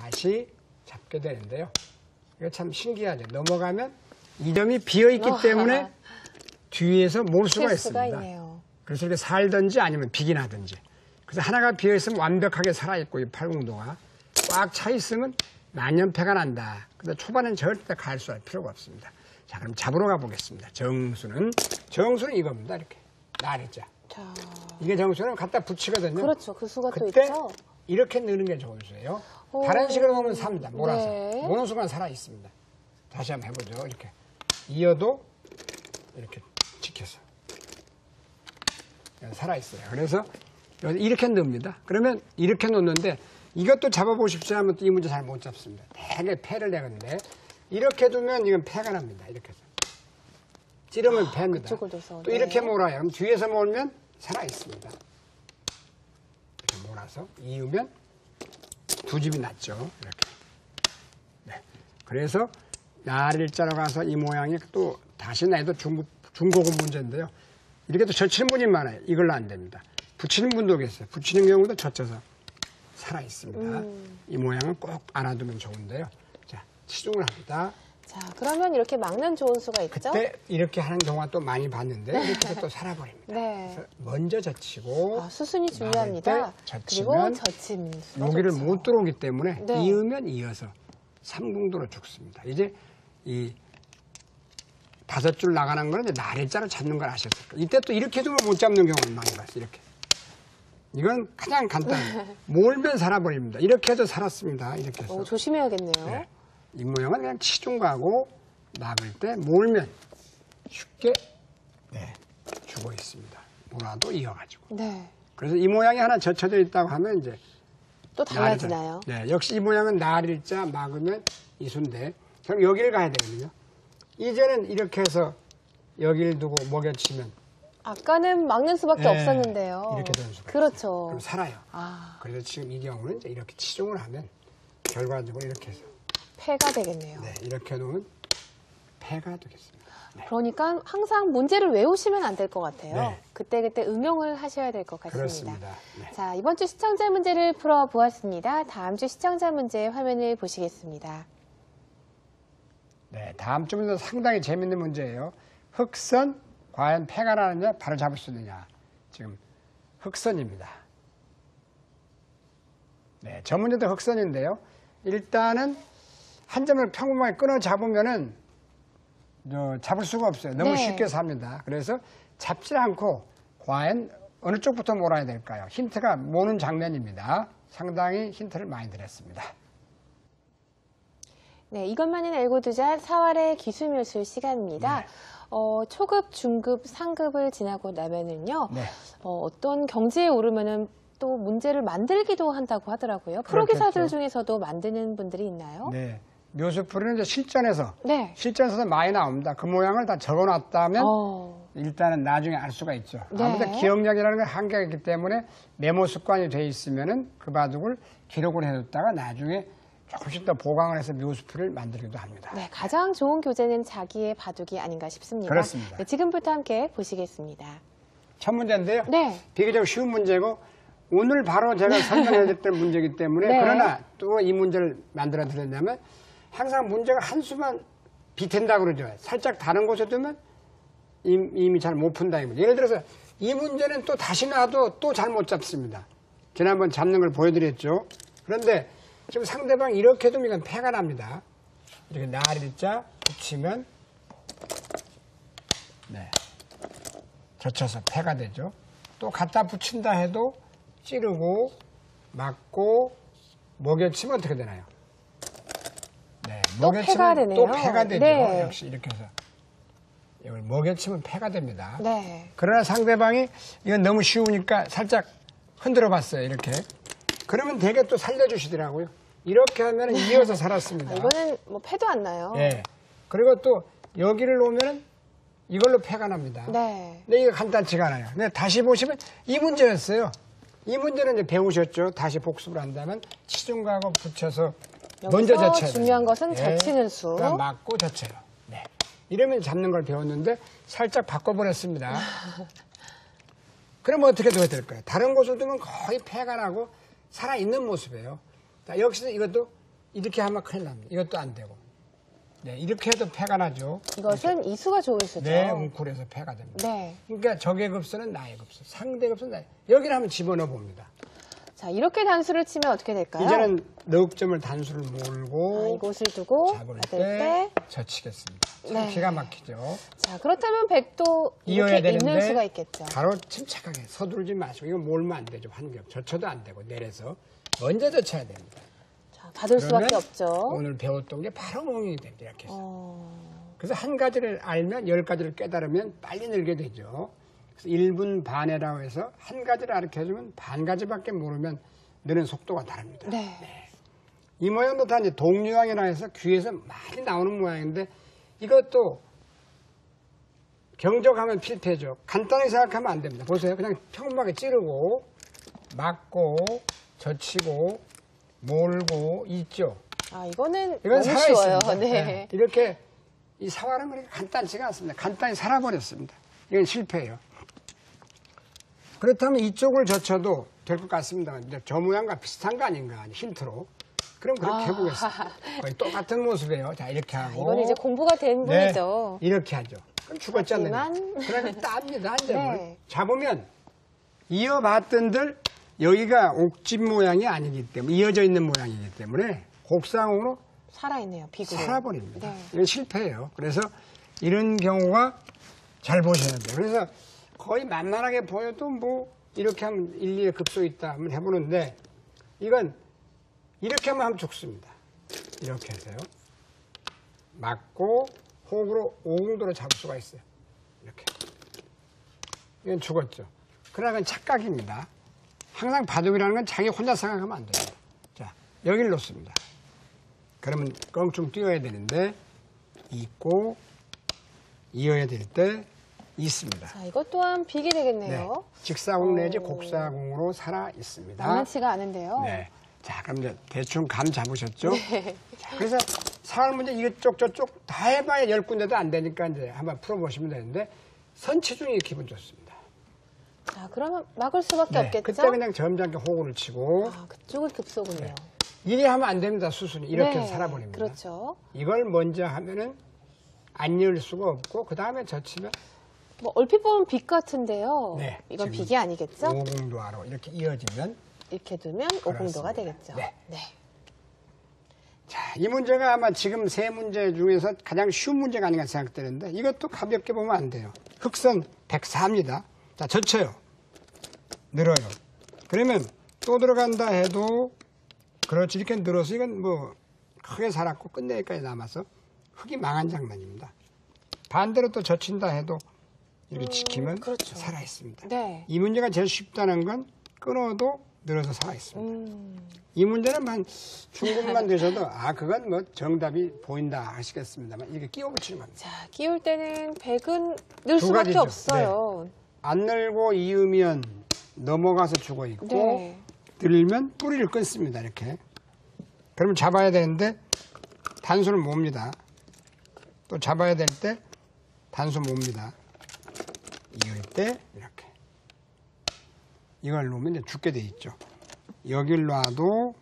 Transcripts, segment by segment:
다시 잡게 되는데요. 이거 참 신기하죠. 넘어가면 이 점이 비어있기 때문에 뒤에서 몰 수가 있습니다. 있네요. 그래서 이렇게 살든지 아니면 비긴하든지. 그래서 하나가 비어있으면 완벽하게 살아있고 이 팔궁도가 꽉 차 있으면 만년패가 난다. 근데 초반엔 절대 갈수할 필요가 없습니다. 자, 그럼 잡으러 가보겠습니다. 정수는 이겁니다. 이렇게 나리자. 자, 이게 정수는 갖다 붙이거든요. 그렇죠. 그 수가 또 그때 있죠. 이렇게 넣는 게 좋은 수예요. 오. 다른 식으로 놓으면 삽니다. 몰아서. 네. 모는 수만 살아 있습니다. 다시 한번 해보죠. 이렇게 이어도 이렇게 지켜서 살아 있어요. 그래서 이렇게 넣습니다. 그러면 이렇게 놓는데 이것도 잡아보십시오 하면 또 이 문제 잘 못 잡습니다. 되게 패를 내는데 이렇게 두면 이건 패가 납니다. 이렇게 해서 찌르면 패입니다. 그쪽을 둬서. 또 이렇게 몰아요. 그럼 뒤에서 몰면 살아 있습니다. 이렇게 몰아서 이으면 두 집이 났죠. 이렇게. 네. 그래서 나릴자로 가서 이 모양이 또 다시 나도 중고급 문제인데요. 이렇게 또 젖히는 분이 많아요. 이걸로 안 됩니다. 붙이는 분도 계세요. 붙이는 경우도 젖혀서 살아 있습니다. 이 모양은 꼭 알아두면 좋은데요. 자, 치중을 합니다. 자, 그러면 이렇게 막는 좋은 수가 있죠? 그때 이렇게 하는 동안 또 많이 봤는데 이렇게 해서 또 살아버립니다. 네. 그래서 먼저 젖히고 수순이 중요합니다. 막을 때 그리고 젖히면 젖힌 수가 여기를 좋죠. 못 들어오기 때문에 네. 이으면 이어서 삼궁도로 죽습니다. 이제 이 다섯 줄 나가는 거는 이제 나래자로 잡는 걸 아셨을 거예요. 이때 또 이렇게 두면 못 잡는 경우는 많이 봤어요. 이렇게. 이건 가장 간단해요. 몰면 살아버립니다. 이렇게 해서 살았습니다. 이렇게 해서. 조심해야겠네요. 네. 이 모양은 그냥 치중가고 막을 때 몰면 쉽게 주고 있습니다. 몰아도 이어가지고. 네. 그래서 이 모양이 하나 젖혀져 있다고 하면 이제 또 달라지나요? 네, 역시 이 모양은 나릴자 막으면 이수인데 그럼 여기를 가야 되거든요. 이제는 이렇게 해서 여기를 두고 먹여치면 아까는 막는 수밖에 네, 없었는데요. 이렇게 되는 수가 그렇죠. 그럼 살아요. 아, 그래서 지금 이 경우는 이제 이렇게 치중을 하면 결과적으로 이렇게 해서 패가 되겠네요. 네, 이렇게 놓으면 패가 되겠습니다. 네. 그러니까 항상 문제를 외우시면 안 될 것 같아요. 네. 그때그때 응용을 하셔야 될 것 같습니다. 그렇습니다. 네. 자, 이번 주 시청자 문제를 풀어보았습니다. 다음 주 시청자 문제 화면을 보시겠습니다. 네, 다음 주 문제 상당히 재밌는 문제예요. 흑선 과연 패가 나느냐 바로 잡을 수 있느냐. 지금 흑선입니다. 네, 저 문제도 흑선인데요. 일단은 한 점을 평범하게 끊어 잡으면은 잡을 수가 없어요. 너무 네. 쉽게 삽니다. 그래서 잡지 않고 과연 어느 쪽부터 몰아야 될까요? 힌트가 모는 장면입니다. 상당히 힌트를 많이 드렸습니다. 네, 이것만은 알고 두자 4월의 기술묘술 시간입니다. 네. 초급, 중급, 상급을 지나고 나면은요, 네. 어떤 경지에 오르면은 또 문제를 만들기도 한다고 하더라고요. 프로기사들 그렇겠죠. 중에서도 만드는 분들이 있나요? 네. 묘수풀이는 이제 실전에서도 네. 많이 나옵니다. 그 모양을 다 적어놨다면 일단은 나중에 알 수가 있죠. 네. 아무튼 기억력이라는 건 한계가 있기 때문에 메모 습관이 돼 있으면은 그 바둑을 기록을 해뒀다가 나중에 조금씩 더 보강을 해서 묘수풀을 만들기도 합니다. 네, 가장 좋은 교재는 자기의 바둑이 아닌가 싶습니다. 그렇습니다. 네, 지금부터 함께 보시겠습니다. 첫 문제인데요. 네. 비교적 쉬운 문제고 오늘 바로 제가 설명해드렸던 문제이기 때문에 네. 그러나 또 이 문제를 만들어 드렸냐면 항상 문제가 한 수만 비탠다고 그러죠. 살짝 다른 곳에 두면 이미 잘 못 푼다. 예를 들어서 이 문제는 또 다시 놔도 또 잘 못 잡습니다. 지난번 잡는 걸 보여드렸죠. 그런데 지금 상대방 이렇게 두면 이건 패가 납니다. 이렇게 나리자 붙이면 네. 젖혀서 패가 되죠. 또 갖다 붙인다 해도 찌르고 맞고 먹여치면 어떻게 되나요? 네, 또 패가 되네요. 또 패가 되죠. 네. 역시 이렇게 해서 이걸 먹여치면 패가 됩니다. 네. 그러나 상대방이 이건 너무 쉬우니까 살짝 흔들어 봤어요. 이렇게. 그러면 되게 또 살려주시더라고요. 이렇게 하면 이어서 살았습니다. 이거는 뭐 패도 안 나요. 네. 그리고 또 여기를 놓으면 이걸로 패가 납니다. 네. 근데 이거 간단치가 않아요. 근데 다시 보시면 이 문제였어요. 이 문제는 이제 배우셨죠. 다시 복습을 한다면 치중가하고 붙여서 먼저 젖혀야 돼요. 중요한 것은 젖히는 수. 그러니까 맞고 젖혀요. 네. 이러면 잡는 걸 배웠는데 살짝 바꿔버렸습니다. 그러면 어떻게 둬야 될까요? 다른 곳을 두면 거의 패가 나고 살아있는 모습이에요. 자, 여기서 이것도 이렇게 하면 큰일 납니다. 이것도 안 되고. 네, 이렇게 해도 패가 나죠. 이것은 이수가 좋은 수죠. 네, 웅쿨해서 패가 됩니다. 네. 그러니까 적의 급수는 나의 급수, 상대 급수는 나의. 여기를 한번 집어넣어 봅니다. 자, 이렇게 단수를 치면 어떻게 될까요? 이제는 넉점을 단수를 몰고 이곳을 두고 잡을 받을 때 젖히겠습니다. 참 네. 기가 막히죠. 자, 그렇다면 백도 이어야 이렇게 되는데 있는 수가 있겠죠. 바로 침착하게 서두르지 마시고 이거 몰면 안 되죠. 환경 젖혀도 안 되고 내려서 먼저 젖혀야 됩니다. 자, 받을 수밖에 그러면 없죠. 오늘 배웠던 게 바로 응용이 됩니다. 이렇게 해서. 그래서 한 가지를 알면 10가지를 깨달으면 빨리 늘게 되죠. 그래서 1분 반이라고 해서 한 가지를 가르쳐주면 반 가지밖에 모르면 느는 속도가 다릅니다. 네. 이 모양도 다 이제 동유황이라 해서 귀에서 많이 나오는 모양인데 이것도 경적하면 필패죠. 간단하게 생각하면 안 됩니다. 보세요. 그냥 평범하게 찌르고 막고 젖히고 몰고 있죠. 아, 이건 이건 너무 쉬워요. 살아있습니다. 네. 이렇게 이 사활은 그렇게 간단치가 않습니다. 간단히 살아버렸습니다. 이건 실패예요. 그렇다면 이쪽을 젖혀도 될 것 같습니다. 이제 저 모양과 비슷한 거 아닌가 힌트로. 그럼 그렇게 해보겠습니다. 거의 똑같은 모습이에요. 자 이렇게 하고. 이건 이제 공부가 된 네, 분이죠. 이렇게 하죠. 그럼 죽었잖아요. 하지만- 그러면 따입니다. 이제 네. 잡으면 이어봤던들 여기가 옥집 모양이 아니기 때문에 이어져 있는 모양이기 때문에 곡상으로 살아있네요. 비구로. 살아버립니다. 네. 이건 실패예요. 그래서 이런 경우가 잘 보셔야 돼요. 그래서 거의 만만하게 보여도 뭐 이렇게 하면 1, 2의 급소 있다 하면 해보는데 이건 이렇게 하면 죽습니다. 이렇게 해서요. 맞고 호흡으로 오공도로 잡을 수가 있어요. 이렇게. 이건 죽었죠. 그러나 그건 착각입니다. 항상 바둑이라는 건 자기 혼자 생각하면 안 됩니다. 자, 여기를 놓습니다. 그러면 껑충 뛰어야 되는데 있고 이어야 될 때 있습니다. 자, 이것 또한 빅이 네. 되겠네요. 직사공 내지 곡사공으로 살아 있습니다. 만만치가 않은데요. 네. 자, 그럼 이제 대충 감 잡으셨죠? 네. 자, 그래서 사활 문제 이쪽 저쪽 다 해봐야 10군데도 안 되니까 이제 한번 풀어보시면 되는데 선치중이 기분 좋습니다. 자, 그러면 막을 수밖에 네, 없겠죠? 그때 그냥 점잖게 호구를 치고 아, 그쪽을 급소군요. 이리 하면 안 됩니다. 수순이 이렇게 네, 살아버립니다. 그렇죠. 이걸 먼저 하면은 안 열 수가 없고 그 다음에 젖히면 뭐 얼핏 보면 빅 같은데요. 네, 이건 지금 빅이 아니겠죠? 오공도하로 이렇게 이어지면 이렇게 두면 오공도가 되겠죠. 네. 네. 자, 이 문제가 아마 지금 세 문제 중에서 가장 쉬운 문제가 아닌가 생각되는데 이것도 가볍게 보면 안 돼요. 흑선 104입니다. 자, 젖혀요. 늘어요. 그러면 또 들어간다 해도 그렇지 이렇게 늘어서 이건 뭐 크게 살았고 끝내기까지 남아서 흙이 망한 장면입니다. 반대로 또 젖힌다 해도 이렇게 지키면 그렇죠. 살아있습니다. 네. 이 문제가 제일 쉽다는 건 끊어도 늘어서 살아있습니다. 이 문제는 한 중국만 되셔도 아 그건 뭐 정답이 보인다 하시겠습니다만 이렇게 끼워 붙이는 겁니다. 자, 끼울 때는 백은 늘 두 수밖에 가지죠. 없어요. 안 늘고 이으면 넘어가서 죽어 있고 네. 들면 뿌리를 끊습니다. 이렇게. 그러면 잡아야 되는데 단수를 몹니다. 또 잡아야 될 때 단수 몹니다. 이을 때 이렇게. 이걸 놓으면 이제 죽게 돼 있죠. 여길 놔도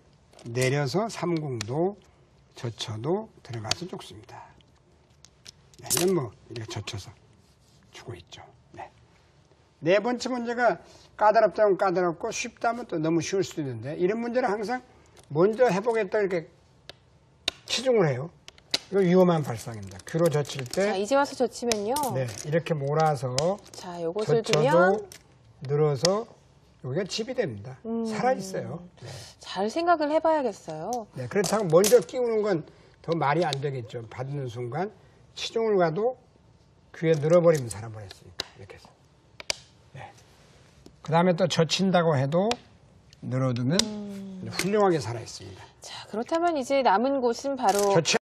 내려서 삼궁도 젖혀도 들어가서 죽습니다. 네, 이건 뭐 이렇게 젖혀서 죽고 있죠. 네. 네 번째 문제가 까다롭다면 까다롭고 쉽다면 또 너무 쉬울 수도 있는데 이런 문제는 항상 먼저 해보겠다 이렇게 치중을 해요. 이거 위험한 발상입니다. 귀로 젖힐 자, 때 이제 와서 젖히면요. 네, 이렇게 몰아서 자, 요것을 젖혀도 두면 늘어서 여기가 집이 됩니다. 살아있어요. 네. 잘 생각을 해봐야겠어요. 네, 그렇다고 먼저 끼우는 건 더 말이 안 되겠죠. 받는 순간 치중을 가도 귀에 늘어버리면 살아버렸으니까 이렇게 해서. 네. 그 다음에 또 젖힌다고 해도 늘어두면 훌륭하게 살아있습니다. 자, 그렇다면 이제 남은 곳은 바로 젖혀